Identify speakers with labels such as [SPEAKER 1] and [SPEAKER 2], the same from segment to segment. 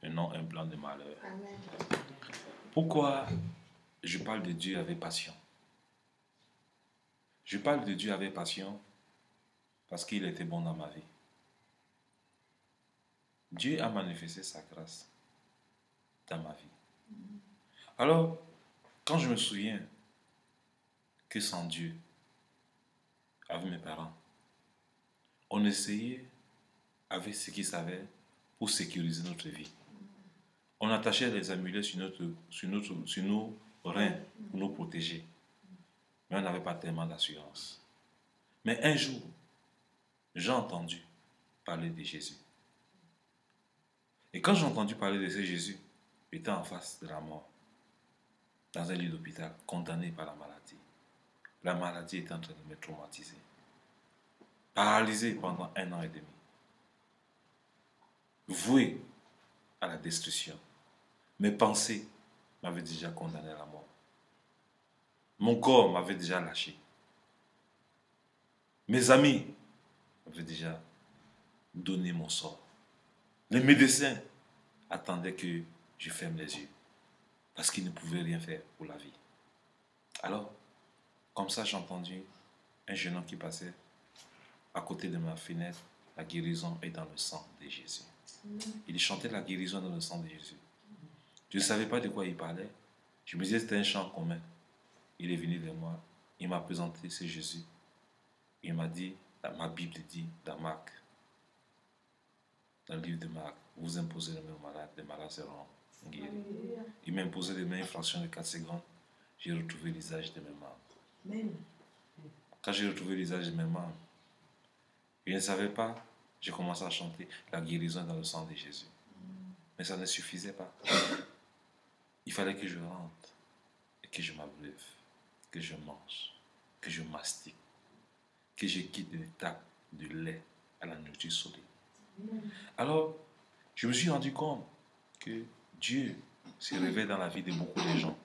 [SPEAKER 1] et non un plan de malheur.
[SPEAKER 2] Amen.
[SPEAKER 1] Pourquoi je parle de Dieu avec passion? Je parle de Dieu avec passion parce qu'il était bon dans ma vie. Dieu a manifesté sa grâce dans ma vie. Alors, quand je me souviens que sans Dieu, avec mes parents, on essayait avec ce qu'ils savaient pour sécuriser notre vie. On attachait des amulets sur nos reins pour nous protéger. Mais on n'avait pas tellement d'assurance. Mais un jour, j'ai entendu parler de Jésus. Et quand j'ai entendu parler de ce Jésus, j'étais en face de la mort, dans un lit d'hôpital, condamné par la maladie. La maladie était en train de me traumatiser. Paralysé pendant 1 an et demi. Voué à la destruction. Mes pensées m'avaient déjà condamné à la mort. Mon corps m'avait déjà lâché. Mes amis m'avaient déjà donné mon sort. Les médecins attendaient que je ferme les yeux parce qu'ils ne pouvaient rien faire pour la vie. Alors, comme ça, j'ai entendu un jeune homme qui passait à côté de ma fenêtre. La guérison est dans le sang de Jésus. Il chantait la guérison dans le sang de Jésus. Je ne savais pas de quoi il parlait. Je me disais que c'était un chant commun. Il est venu vers moi. Il m'a présenté ce Jésus. Il m'a dit, ma Bible dit dans Marc, dans le livre de Marc, vous imposez les mains aux malades, les malades seront guéris. Il m'a imposé les mains, une fraction de 4 secondes. J'ai retrouvé l'usage de mes membres. Quand j'ai retrouvé l'usage de mes membres, je ne savais pas, j'ai commencé à chanter la guérison dans le sang de Jésus. Mais ça ne suffisait pas. Il fallait que je rentre et que je m'abreuve, que je mange, que je mastique, que je quitte l'étape de lait à la nourriture solide. Alors, je me suis rendu compte que Dieu se révèle dans la vie de beaucoup de gens.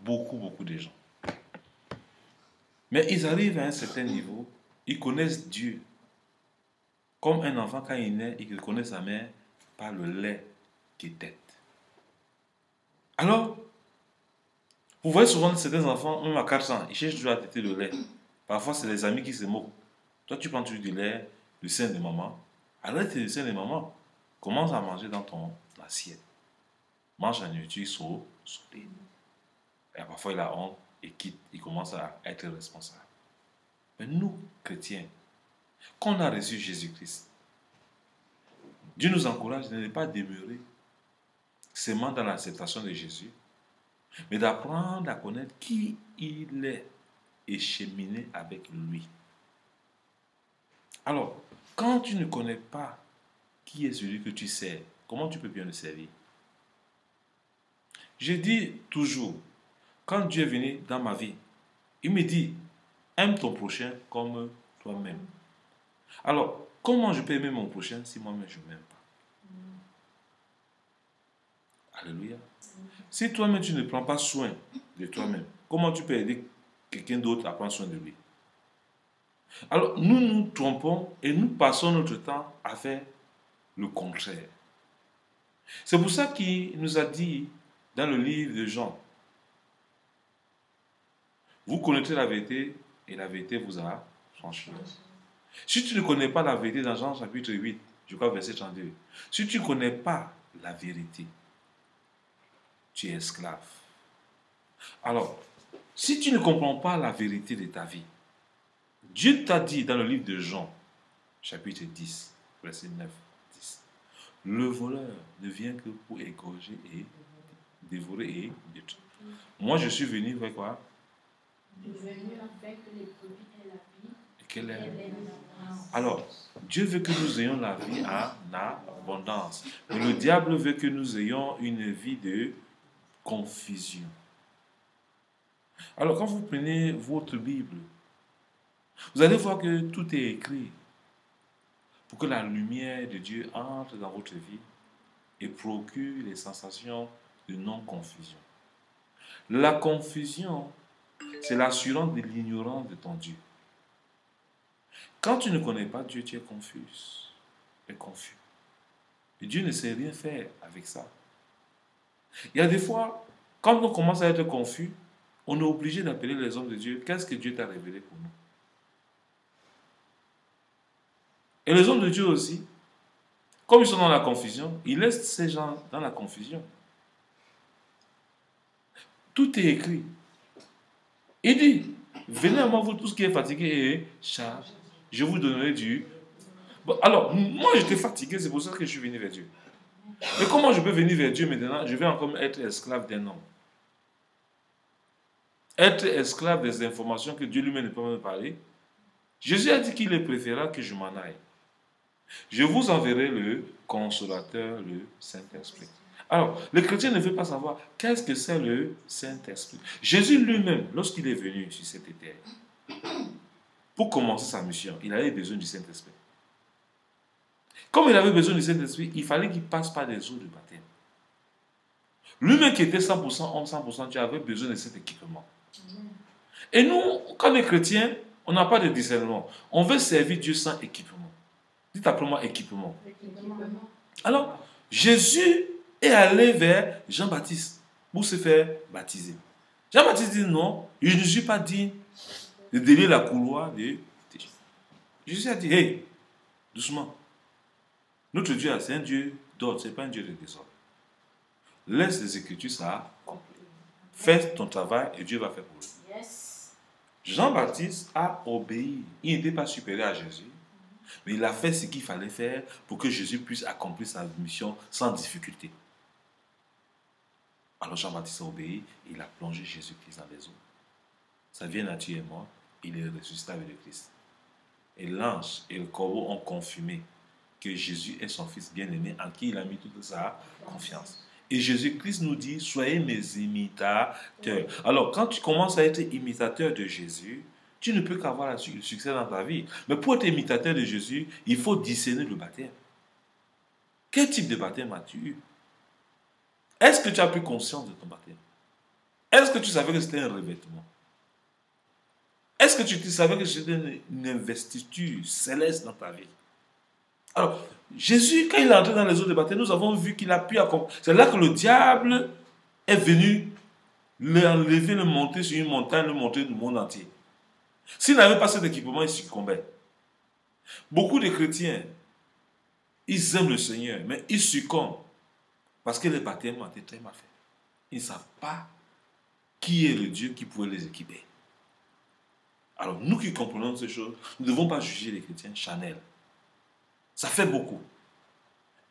[SPEAKER 1] Beaucoup de gens. Mais ils arrivent à un certain niveau, ils connaissent Dieu. Comme un enfant, quand il naît, il connaît sa mère par le lait qui tète. Alors, vous voyez souvent certains enfants, même à 4 ans, ils cherchent toujours à téter le lait. Parfois, c'est les amis qui se moquent. Toi, tu prends toujours du lait, du sein de maman. Arrête le sein de maman. Commence à manger dans ton assiette. Mange la nourriture solide. Et parfois, il a honte et quitte. Il commence à être responsable. Mais nous, chrétiens, quand on a reçu Jésus-Christ, Dieu nous encourage de ne pas demeurer seulement dans l'acceptation de Jésus, mais d'apprendre à connaître qui il est et cheminer avec lui. Alors, quand tu ne connais pas qui est celui que tu sers, comment tu peux bien le servir? Je dis toujours, quand Dieu est venu dans ma vie, il me dit, aime ton prochain comme toi-même. Alors, comment je peux aimer mon prochain si moi-même je ne m'aime pas? Alléluia. Si toi-même tu ne prends pas soin de toi-même, comment tu peux aider quelqu'un d'autre à prendre soin de lui? Alors, nous nous trompons et nous passons notre temps à faire le contraire. C'est pour ça qu'il nous a dit dans le livre de Jean, vous connaîtrez la vérité et la vérité vous a franchi. Si tu ne connais pas la vérité dans Jean chapitre 8, je crois verset 32, si tu ne connais pas la vérité, tu es esclave. Alors, si tu ne comprends pas la vérité de ta vie, Dieu t'a dit dans le livre de Jean, chapitre 10, verset 9, 10, le voleur ne vient que pour égorger et dévorer et détruire. Moi, je suis venu avec quoi?
[SPEAKER 2] Venu avec les produits et la vie.
[SPEAKER 1] Et quelle est? Alors, Dieu veut que nous ayons la vie en abondance. Mais le diable veut que nous ayons une vie de confusion. Alors, quand vous prenez votre Bible, vous allez voir que tout est écrit pour que la lumière de Dieu entre dans votre vie et procure les sensations de non-confusion. La confusion, c'est l'assurance de l'ignorance de ton Dieu. Quand tu ne connais pas Dieu, tu es confus et confus. Et Dieu ne sait rien faire avec ça. Il y a des fois, quand on commence à être confus, on est obligé d'appeler les hommes de Dieu. Qu'est-ce que Dieu t'a révélé pour nous? Et les hommes de Dieu aussi, comme ils sont dans la confusion, ils laissent ces gens dans la confusion. Tout est écrit. Il dit, venez à moi, vous tous qui êtes fatigués et chargés, je vous donnerai du... Bon, alors, moi j'étais fatigué, c'est pour ça que je suis venu vers Dieu. Mais comment je peux venir vers Dieu maintenant? Je vais encore être esclave d'un homme. Être esclave des informations que Dieu lui-même ne peut me parler. Jésus a dit qu'il est préférable que je m'en aille. Je vous enverrai le consolateur, le Saint-Esprit. Alors, le chrétien ne veut pas savoir qu'est-ce que c'est le Saint-Esprit. Jésus lui-même, lorsqu'il est venu sur cette terre, pour commencer sa mission, il avait besoin du Saint-Esprit. Comme il avait besoin du Saint-Esprit, il fallait qu'il passe par des eaux de baptême. Lui-même qui était 100% homme, 100% Dieu, avait besoin de cet équipement. Et nous, quand on est chrétien, on n'a pas de discernement. On veut servir Dieu sans équipement. Dites après moi équipement. Alors, Jésus est allé vers Jean-Baptiste pour se faire baptiser. Jean-Baptiste dit non, je ne suis pas digne de délier la couloir de Jésus. Jésus a dit, hey, doucement. Notre Dieu, c'est un Dieu d'ordre, ce n'est pas un Dieu de désordre. Laisse les Écritures ça. Fais ton travail et Dieu va faire pour lui.
[SPEAKER 2] Yes.
[SPEAKER 1] Jean-Baptiste a obéi. Il n'était pas supérieur à Jésus. Mais il a fait ce qu'il fallait faire pour que Jésus puisse accomplir sa mission sans difficulté. Alors Jean-Baptiste a obéi et il a plongé Jésus-Christ dans les eaux. Ça vient naturellement, il est ressuscité avec le Christ. Et l'ange et le corbeau ont confirmé que Jésus est son fils bien-aimé en qui il a mis toute sa confiance. Et Jésus-Christ nous dit, soyez mes imitateurs. Alors, quand tu commences à être imitateur de Jésus, tu ne peux qu'avoir le succès dans ta vie. Mais pour être imitateur de Jésus, il faut discerner le baptême. Quel type de baptême as-tu eu? Est-ce que tu as pris conscience de ton baptême? Est-ce que tu savais que c'était un revêtement? Est-ce que tu savais que c'était une investiture céleste dans ta vie? Alors, Jésus, quand il est entré dans les eaux de baptême, nous avons vu qu'il a pu accomplir. C'est là que le diable est venu l'enlever, le monter sur une montagne, le montrer du monde entier. S'il n'avait pas cet équipement, il succombait. Beaucoup de chrétiens, ils aiment le Seigneur, mais ils succombent parce que les baptêmes ont été très mal faits. Ils ne savent pas qui est le Dieu qui pourrait les équiper. Alors, nous qui comprenons ces choses, nous ne devons pas juger les chrétiens charnels. Ça fait beaucoup.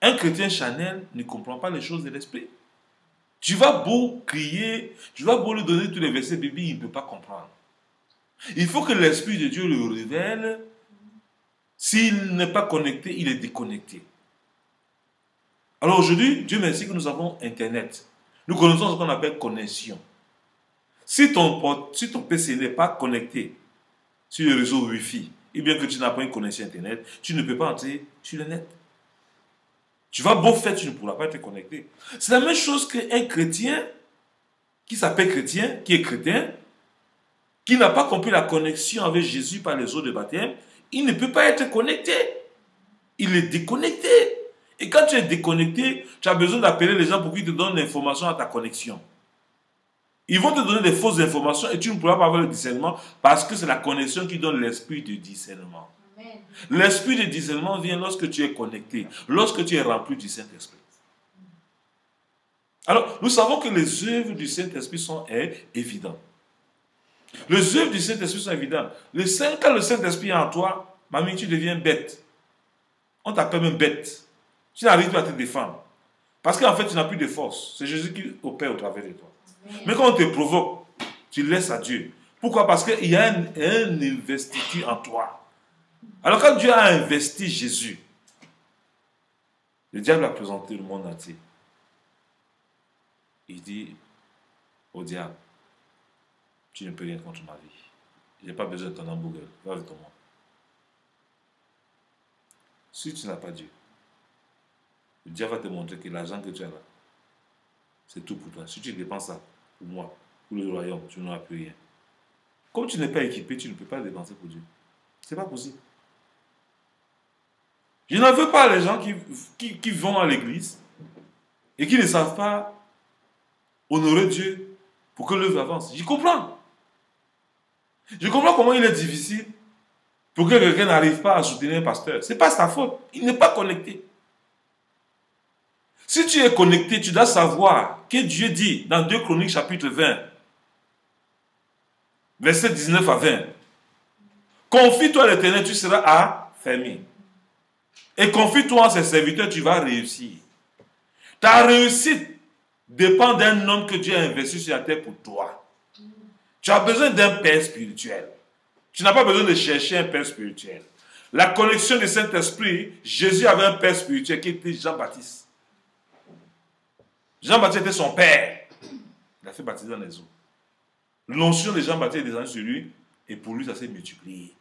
[SPEAKER 1] Un chrétien charnel ne comprend pas les choses de l'esprit. Tu vas beau crier, tu vas beau lui donner tous les versets bibliques, il ne peut pas comprendre. Il faut que l'Esprit de Dieu le révèle. S'il n'est pas connecté, il est déconnecté. Alors aujourd'hui, Dieu merci que nous avons Internet. Nous connaissons ce qu'on appelle connexion. Si ton PC n'est pas connecté sur le réseau Wi-Fi, et bien que tu n'as pas une connexion Internet, tu ne peux pas entrer sur le net. Tu vas beau faire, tu ne pourras pas être connecté. C'est la même chose qu'un chrétien qui s'appelle chrétien, qui est chrétien, qui n'a pas compris la connexion avec Jésus par les eaux de baptême, il ne peut pas être connecté. Il est déconnecté. Et quand tu es déconnecté, tu as besoin d'appeler les gens pour qu'ils te donnent l'information à ta connexion. Ils vont te donner des fausses informations et tu ne pourras pas avoir le discernement parce que c'est la connexion qui donne l'esprit de discernement. L'esprit de discernement vient lorsque tu es connecté, lorsque tu es rempli du Saint-Esprit. Alors, nous savons que les œuvres du Saint-Esprit sont évidentes. Les œuvres du Saint-Esprit sont évidentes. Quand le Saint-Esprit est en toi, mamie, tu deviens bête. On t'appelle même bête. Tu n'arrives pas à te défendre. Parce qu'en fait, tu n'as plus de force. C'est Jésus qui opère au travers de toi. Mais quand on te provoque, tu laisses à Dieu. Pourquoi? Parce qu'il y a un investiture en toi. Alors quand Dieu a investi Jésus, le diable a présenté le monde entier. Il dit au diable, tu ne peux rien contre ma vie. Je n'ai pas besoin de ton hamburger. Va avec ton monde. Si tu n'as pas Dieu, le diable va te montrer que l'argent que tu as là, c'est tout pour toi. Si tu dépenses ça pour moi, pour le royaume, tu n'auras plus rien. Comme tu n'es pas équipé, tu ne peux pas dépenser pour Dieu. Ce n'est pas possible. Je n'en veux pas les gens qui vont à l'église et qui ne savent pas honorer Dieu pour que l'œuvre avance. Je comprends. Je comprends comment il est difficile pour que quelqu'un n'arrive pas à soutenir un pasteur. Ce n'est pas sa faute. Il n'est pas connecté. Si tu es connecté, tu dois savoir que Dieu dit dans 2 Chroniques chapitre 20, versets 19 à 20, confie-toi à l'Éternel, tu seras affermi. Et confie-toi en ses serviteurs, tu vas réussir. Ta réussite dépend d'un homme que Dieu a investi sur la terre pour toi. Tu as besoin d'un père spirituel. Tu n'as pas besoin de chercher un père spirituel. La connexion du Saint-Esprit, Jésus avait un père spirituel qui était Jean-Baptiste. Jean-Baptiste était son père. Il a fait baptiser dans les eaux. L'onction de Jean-Baptiste est descendue sur lui et pour lui, ça s'est multiplié.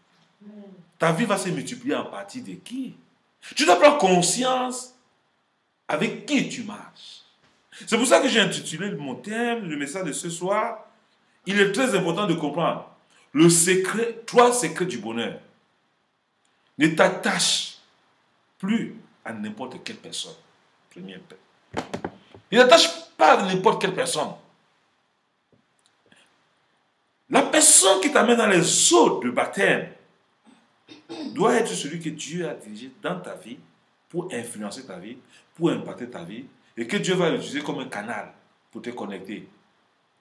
[SPEAKER 1] Ta vie va se multiplier en partie de qui? Tu dois prendre conscience avec qui tu marches. C'est pour ça que j'ai intitulé mon thème, le message de ce soir. Il est très important de comprendre le secret, 3 secrets du bonheur. Ne t'attache plus à n'importe quelle personne. Premier point. Ne t'attache pas à n'importe quelle personne. La personne qui t'amène dans les eaux de baptême doit être celui que Dieu a dirigé dans ta vie pour influencer ta vie, pour impacter ta vie, et que Dieu va l'utiliser comme un canal pour te connecter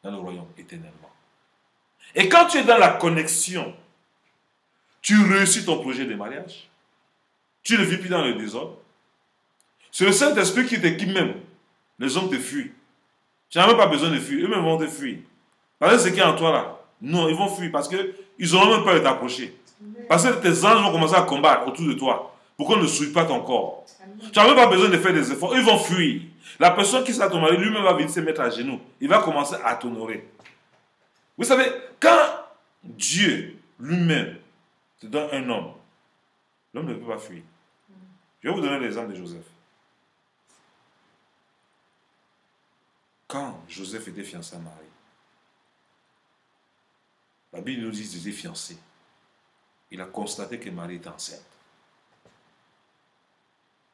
[SPEAKER 1] dans le royaume éternellement. Et quand tu es dans la connexion, tu réussis ton projet de mariage, tu ne vis plus dans le désordre. C'est le Saint-Esprit qui t'équipe même. Les hommes te fuient. Tu n'as même pas besoin de fuir, eux-mêmes vont te fuir. Parce que ce qui est en toi là, non, ils vont fuir parce qu'ils n'auront même peur de t'approcher. Parce que tes anges vont commencer à combattre autour de toi pour qu'on ne souille pas ton corps. Tu n'as même pas besoin de faire des efforts. Ils vont fuir. La personne qui sera ton mari, lui-même va venir se mettre à genoux. Il va commencer à t'honorer. Vous savez, quand Dieu lui-même te donne un homme, l'homme ne peut pas fuir. Je vais vous donner l'exemple de Joseph. Quand Joseph était fiancé à Marie, la Bible nous dit qu'il était fiancé. Il a constaté que Marie était enceinte.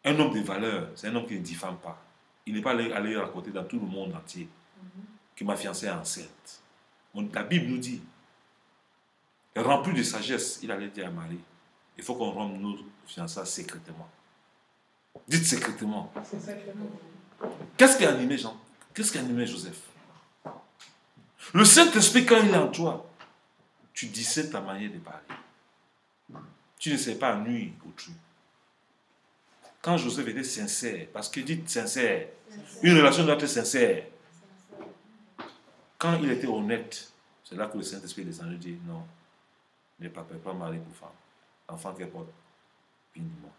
[SPEAKER 1] Un homme de valeur, c'est un homme qui ne diffame pas. Il n'est pas allé raconter dans tout le monde entier que ma fiancée est enceinte. La Bible nous dit, rempli de sagesse, il allait dire à Marie, il faut qu'on rende nos fiançailles secrètement. Dites secrètement. Qu'est-ce qui a animé Jean? Qu'est-ce qui a animé Joseph? Le Saint-Esprit, quand il est en toi, tu discernes ta manière de parler. Tu ne sais pas nuire autrui. Quand Joseph était sincère, parce qu'il dit sincère, une relation doit être sincère. Quand il était honnête, c'est là que le Saint-Esprit descend et dit non, ne pas Marie pour femme. Enfant qu'elle porte, dignement.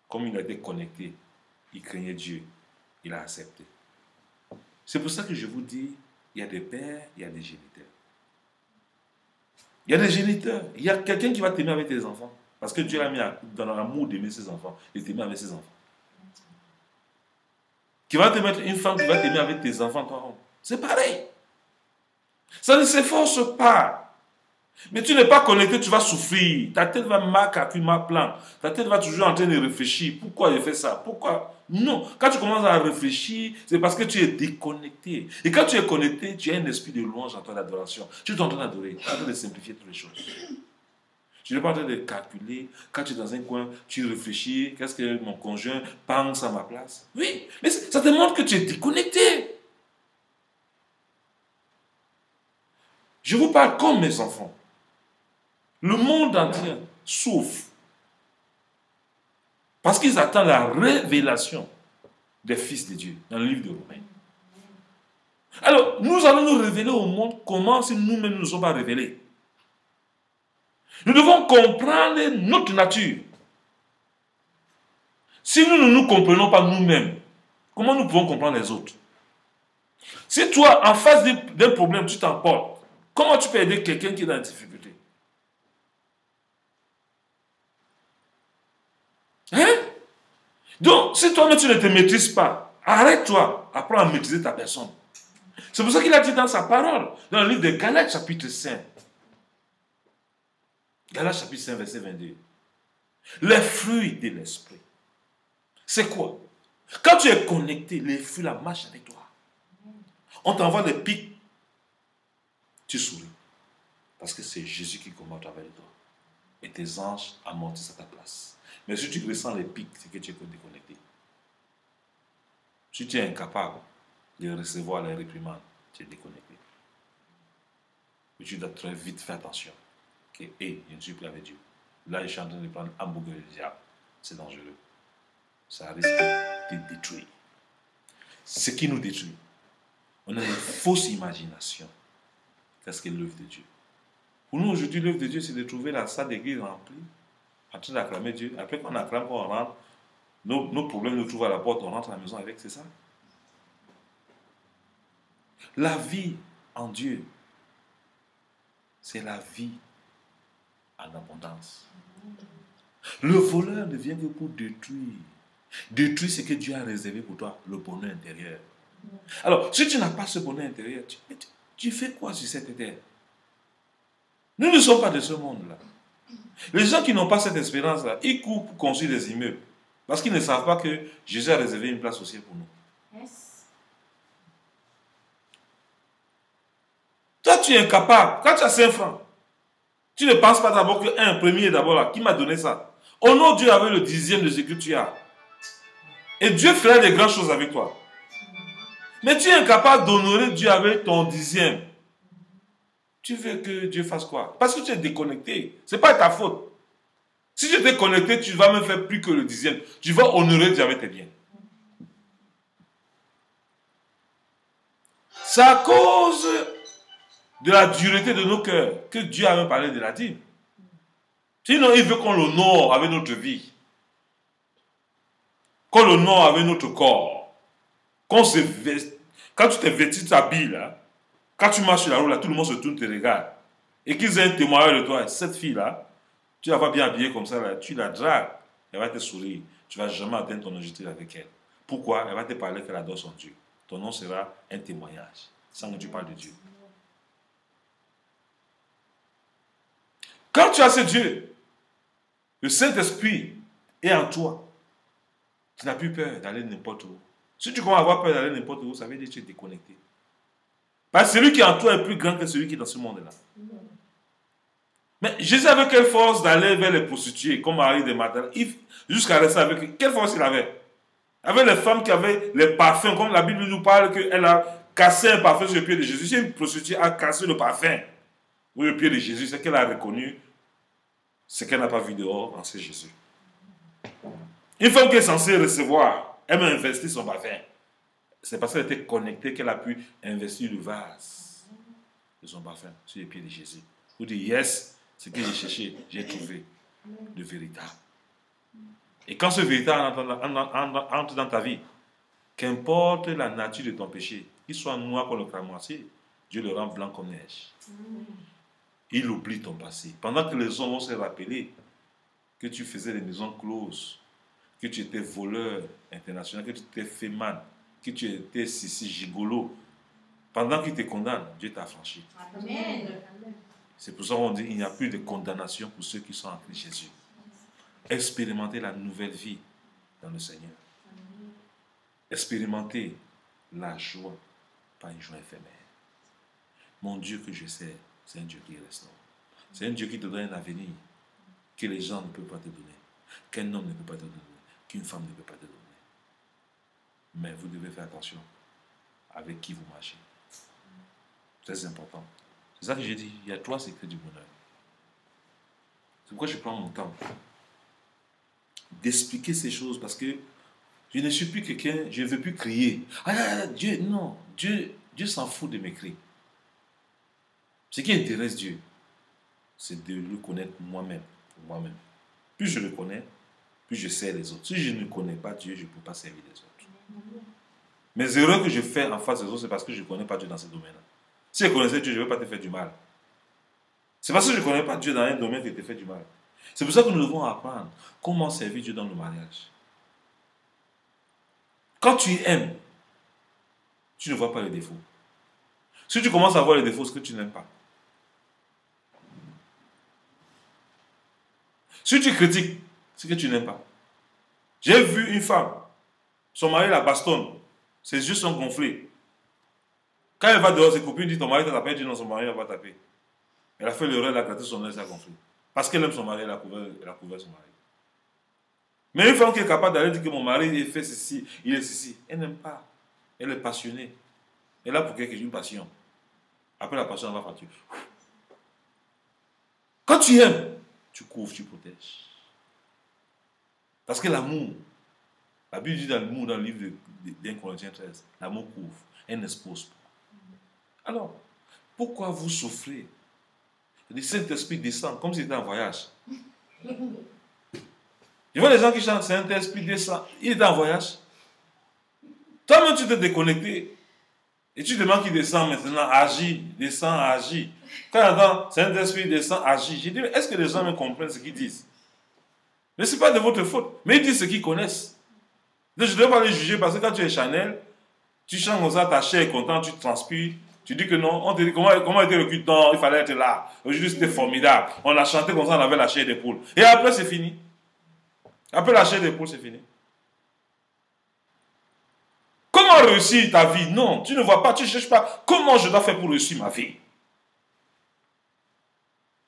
[SPEAKER 1] Comme il a été connecté, il craignait Dieu, il a accepté. C'est pour ça que je vous dis, il y a des pères, il y a des géniteurs. Il y a des géniteurs. Il y a quelqu'un qui va t'aimer avec tes enfants. Parce que Dieu l'a mis dans l'amour d'aimer ses enfants et t'aimer avec ses enfants. Qui va te mettre une femme qui va t'aimer avec tes enfants, toi. C'est pareil. Ça ne s'efforce pas. Mais tu n'es pas connecté, tu vas souffrir. Ta tête va marquer un plan. Ta tête va toujours en train de réfléchir. Pourquoi j'ai fait ça? Pourquoi? Non. Quand tu commences à réfléchir, c'est parce que tu es déconnecté. Et quand tu es connecté, tu as un esprit de louange en toi, d'adoration. Tu es en train d'adorer, tu es en train de simplifier toutes les choses. Tu n'es pas en train de calculer. Quand tu es dans un coin, tu réfléchis. Qu'est-ce que mon conjoint pense à ma place? Oui, mais ça te montre que tu es déconnecté. Je vous parle comme mes enfants. Le monde entier souffre parce qu'ils attendent la révélation des fils de Dieu dans le livre de Romains. Alors, nous allons nous révéler au monde comment si nous-mêmes ne nous sommes pas révélés. Nous devons comprendre notre nature. Si nous ne nous comprenons pas nous-mêmes, comment nous pouvons comprendre les autres? Si toi, en face d'un problème, tu t'emportes, comment tu peux aider quelqu'un qui est dans la difficulté? Hein? Donc, si toi-même tu ne te maîtrises pas, arrête-toi, apprends à maîtriser ta personne. C'est pour ça qu'il a dit dans sa parole, dans le livre de Galates chapitre 5. Galates chapitre 5, verset 22. Les fruits de l'esprit. C'est quoi? Quand tu es connecté, les fruits la marchent avec toi. On t'envoie des pics, tu souris. Parce que c'est Jésus qui combat à travers toi. Et tes anges amortissent à ta place. Mais si tu ressens les pics, c'est que tu es déconnecté. Si tu es incapable de recevoir les réprimandes, tu es déconnecté. Et tu dois très vite faire attention. Que, hey, je ne suis plus avec Dieu. Là, je suis en train de prendre un hamburger du diable. C'est dangereux. Ça risque de te détruire. Ce qui nous détruit, on a une fausse imagination. Qu'est-ce que l'œuvre de Dieu? Pour nous, aujourd'hui, l'œuvre de Dieu, c'est de trouver la salle d'église remplie, en train d'acclamer Dieu. Après qu'on acclame, qu'on rentre, nos problèmes nous trouvent à la porte, on rentre à la maison avec, c'est ça? La vie en Dieu, c'est la vie en abondance. Le voleur ne vient que pour détruire. Détruire ce que Dieu a réservé pour toi, le bonheur intérieur. Alors, si tu n'as pas ce bonheur intérieur, tu fais quoi sur cette terre? Nous ne sommes pas de ce monde-là. Les gens qui n'ont pas cette espérance-là, ils courent pour construire des immeubles. Parce qu'ils ne savent pas que Jésus a réservé une place au ciel pour nous.
[SPEAKER 2] Yes.
[SPEAKER 1] Toi, tu es incapable. Quand tu as 5 francs, tu ne penses pas d'abord qu'un premier est d'abord là. Qui m'a donné ça? Au nom de Dieu avait le 10e de ce que tu as. Et Dieu fera des grandes choses avec toi. Mais tu es incapable d'honorer Dieu avec ton 10e. Tu veux que Dieu fasse quoi? Parce que tu es déconnecté. Ce n'est pas ta faute. Si tu es connecté, tu ne vas même faire plus que le 10e. Tu vas honorer Dieu avec tes biens. C'est à cause de la dureté de nos cœurs que Dieu a même parlé de la dîme. Sinon, il veut qu'on l'honore avec notre vie. Qu'on l'honore avec notre corps. Qu'on se veste. Quand tu t'es vêtu, tu t'habilles là. Quand tu marches sur la route, là, tout le monde se tourne, te regarde. Et qu'ils aient un témoignage de toi. Cette fille-là, tu la vois bien habillée comme ça, là, tu la dragues. Elle va te sourire. Tu ne vas jamais atteindre ton objectif avec elle. Pourquoi? Elle va te parler qu'elle adore son Dieu. Ton nom sera un témoignage. Sans que tu parles de Dieu. Quand tu as ce Dieu, le Saint-Esprit est en toi. Tu n'as plus peur d'aller n'importe où. Si tu commences à avoir peur d'aller n'importe où, ça veut dire que tu es déconnecté. Parce que celui qui est en toi est plus grand que celui qui est dans ce monde-là. Mais Jésus avait quelle force d'aller vers les prostituées, comme Marie de Magdala, jusqu'à rester avec eux? Quelle force il avait? Avec les femmes qui avaient les parfums, comme la Bible nous parle qu'elle a cassé un parfum sur le pied de Jésus. Si une prostituée a cassé le parfum sur le pied de Jésus, c'est qu'elle a reconnu ce qu'elle n'a pas vu dehors, c'est Jésus. Une femme qui est censée recevoir, elle m'a investi son parfum. C'est parce qu'elle était connectée qu'elle a pu investir le vase de son parfum sur les pieds de Jésus. Pour dire, yes, ce que j'ai cherché, j'ai trouvé le véritable. Et quand ce véritable entre dans ta vie, qu'importe la nature de ton péché, qu'il soit noir comme le cramoisi, Dieu le rend blanc comme neige. Il oublie ton passé. Pendant que les hommes vont se rappeler que tu faisais des maisons closes, que tu étais voleur international, que tu étais féman, que tu étais sissi gigolo, pendant qu'il te condamne, Dieu t'a affranchi.
[SPEAKER 2] Amen.
[SPEAKER 1] C'est pour ça qu'on dit qu'il n'y a plus de condamnation pour ceux qui sont en Christ Jésus. Expérimenter la nouvelle vie dans le Seigneur. Expérimenter la joie, pas une joie éphémère. Mon Dieu que je sais, c'est un Dieu qui reste. C'est un Dieu qui te donne un avenir que les gens ne peuvent pas te donner, qu'un homme ne peut pas te donner, qu'une femme ne peut pas te donner. Mais vous devez faire attention avec qui vous marchez. Très important. C'est ça que j'ai dit. Il y a 3 secrets du bonheur. C'est pourquoi je prends mon temps d'expliquer ces choses, parce que je ne suis plus quelqu'un, je ne veux plus crier. Ah, Dieu, non. Dieu s'en fout de mes cris. Ce qui intéresse Dieu, c'est de le connaître moi-même, pour moi-même. Plus je le connais, plus je sers les autres. Si je ne connais pas Dieu, je ne peux pas servir les autres. Mes erreurs que je fais en face des autres, c'est parce que je ne connais pas Dieu dans ce domaine-là. Si je connaissais Dieu, je ne vais pas te faire du mal. C'est parce que je ne connais pas Dieu dans un domaine qui te fait du mal. C'est pour ça que nous devons apprendre comment servir Dieu dans le mariage. Quand tu aimes, tu ne vois pas les défauts. Si tu commences à voir les défauts, c'est que tu n'aimes pas. Si tu critiques, C'est que tu n'aimes pas. J'ai vu une femme, son mari la bastonne, ses yeux sont gonflés. Quand elle va dehors, ses copines disent ton mari t'a tapé, elle dit non, son mari n'a pas tapé. Elle a fait l'erreur, elle a gratté son œil, ça a gonflé. Parce qu'elle aime son mari, elle a couvert son mari. Mais une femme qui est capable d'aller dire que mon mari il fait ceci, il est ceci, elle n'aime pas. Elle est passionnée. Elle a pour quelque chose une passion. Après la passion, elle va partir. Quand tu aimes, tu couvres, tu protèges. Parce que l'amour, la Bible dit dans l'amour, dans le livre d'Un Corinthiens 13, l'amour couvre, elle n'expose pas. Alors, pourquoi vous souffrez? Le Saint-Esprit descend comme si c'était en voyage. Je vois les gens qui chantent Saint-Esprit descend, il est en voyage. Toi-même, tu t'es déconnecté. Et tu demandes qu'il descend maintenant, agit, descend, agit. Quand j'entends Saint-Esprit descend, agit, j'ai dit, mais est-ce que les gens me comprennent ce qu'ils disent? Mais ce n'est pas de votre faute. Mais ils disent ce qu'ils connaissent. Donc, je ne dois pas les juger parce que quand tu es Chanel, tu chantes comme ça, ta chair est contente, tu transpires. Tu dis que non, on te dit comment était le culte? Non, il fallait être là. Aujourd'hui, c'était formidable. On a chanté comme ça, on avait la chair d'épaule. Et après, c'est fini. Après la chair d'épaule, c'est fini. Comment réussir ta vie? Non, tu ne vois pas, tu ne cherches pas. Comment je dois faire pour réussir ma vie?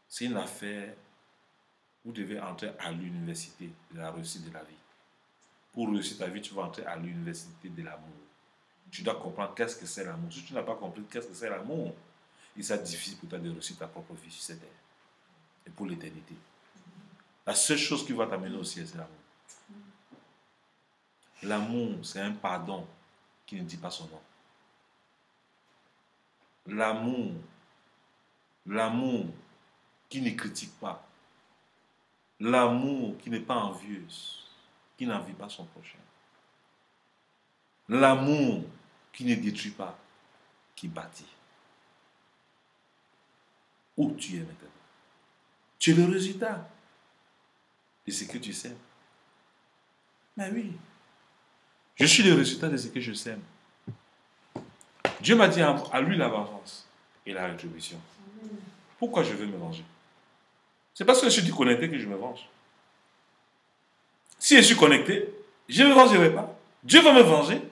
[SPEAKER 1] C'est une affaire. Vous devez entrer à l'université de la réussite de la vie. Pour réussir ta vie, tu vas entrer à l'université de l'amour. Tu dois comprendre qu'est-ce que c'est l'amour. Si tu n'as pas compris qu'est-ce que c'est l'amour, il sera difficile pour toi de réussir ta propre vie sur cette terre. Et pour l'éternité. La seule chose qui va t'amener au ciel, c'est l'amour. L'amour, c'est un pardon qui ne dit pas son nom. L'amour qui ne critique pas. L'amour qui n'est pas envieux, qui n'envie pas son prochain. L'amour qui ne détruit pas, qui bâtit. Où tu es maintenant? Tu es le résultat de ce que tu sèmes. Mais oui, je suis le résultat de ce que je sème. Dieu m'a dit à lui la vengeance et la rétribution. Pourquoi je veux me venger? C'est parce que je suis connecté que je me venge. Si je suis connecté, je ne me vengerai pas. Dieu va me venger.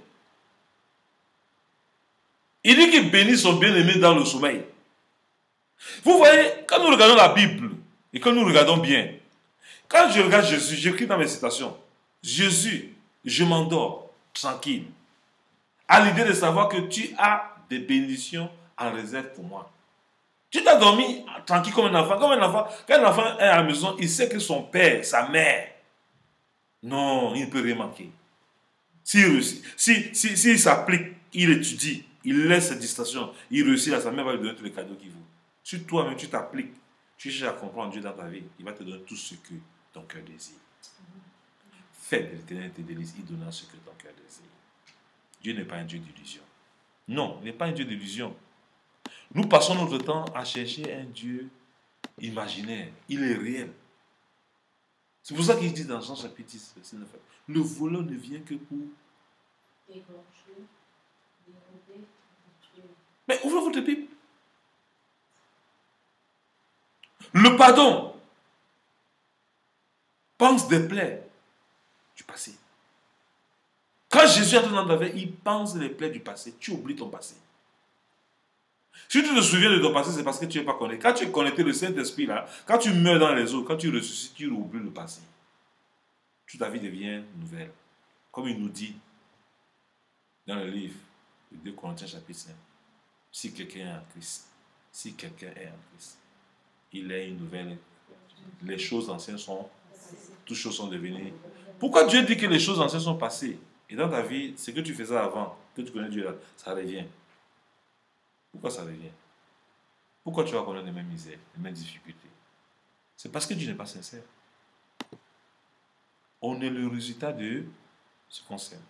[SPEAKER 1] Il dit qu'il bénit son bien-aimé dans le sommeil. Vous voyez, quand nous regardons la Bible, et que nous regardons bien, quand je regarde Jésus, j'écris dans mes citations, Jésus, je m'endors tranquille, à l'idée de savoir que tu as des bénédictions en réserve pour moi. Tu t'as dormi tranquille comme un enfant. Comme un enfant, quand un enfant est à la maison, il sait que son père, sa mère, non, il ne peut rien manquer. S'il s'applique, il étudie, il laisse sa distraction, il réussit, sa mère va lui donner tous les cadeaux qu'il veut. Si toi-même tu t'appliques, tu cherches à comprendre Dieu dans ta vie, il va te donner tout ce que ton cœur désire. Fais de l'éternel tes délices, il donnera ce que ton cœur désire. Dieu n'est pas un Dieu d'illusion. Non, il n'est pas un Dieu d'illusion. Nous passons notre temps à chercher un Dieu imaginaire. Il est réel. C'est pour ça qu'il dit dans Jean chapitre 10, verset 9, le voleur ne vient que pour
[SPEAKER 2] Égorger, dérober, tuer.
[SPEAKER 1] Mais ouvrez votre Bible. Le pardon pense des plaies du passé. Quand Jésus entre dans ta vie, il pense les plaies du passé. Tu oublies ton passé. Si tu te souviens de ton passé, c'est parce que tu n'es pas connecté. Quand tu es connecté, le Saint-Esprit, là, quand tu meurs dans les eaux, quand tu ressuscites, tu oublies le passé. Toute ta vie devient nouvelle. Comme il nous dit dans le livre de 2 Corinthiens chapitre 5. Si quelqu'un est en Christ, si quelqu'un est en Christ, il est une nouvelle. Les choses anciennes sont, toutes choses sont devenues. Pourquoi Dieu dit que les choses anciennes sont passées? Et dans ta vie, ce que tu faisais avant, que tu connais Dieu là, ça revient. Pourquoi ça revient? Pourquoi tu vas connaître les mêmes misères, les mêmes difficultés? C'est parce que Dieu n'est pas sincère. On est le résultat de ce qu'on sème.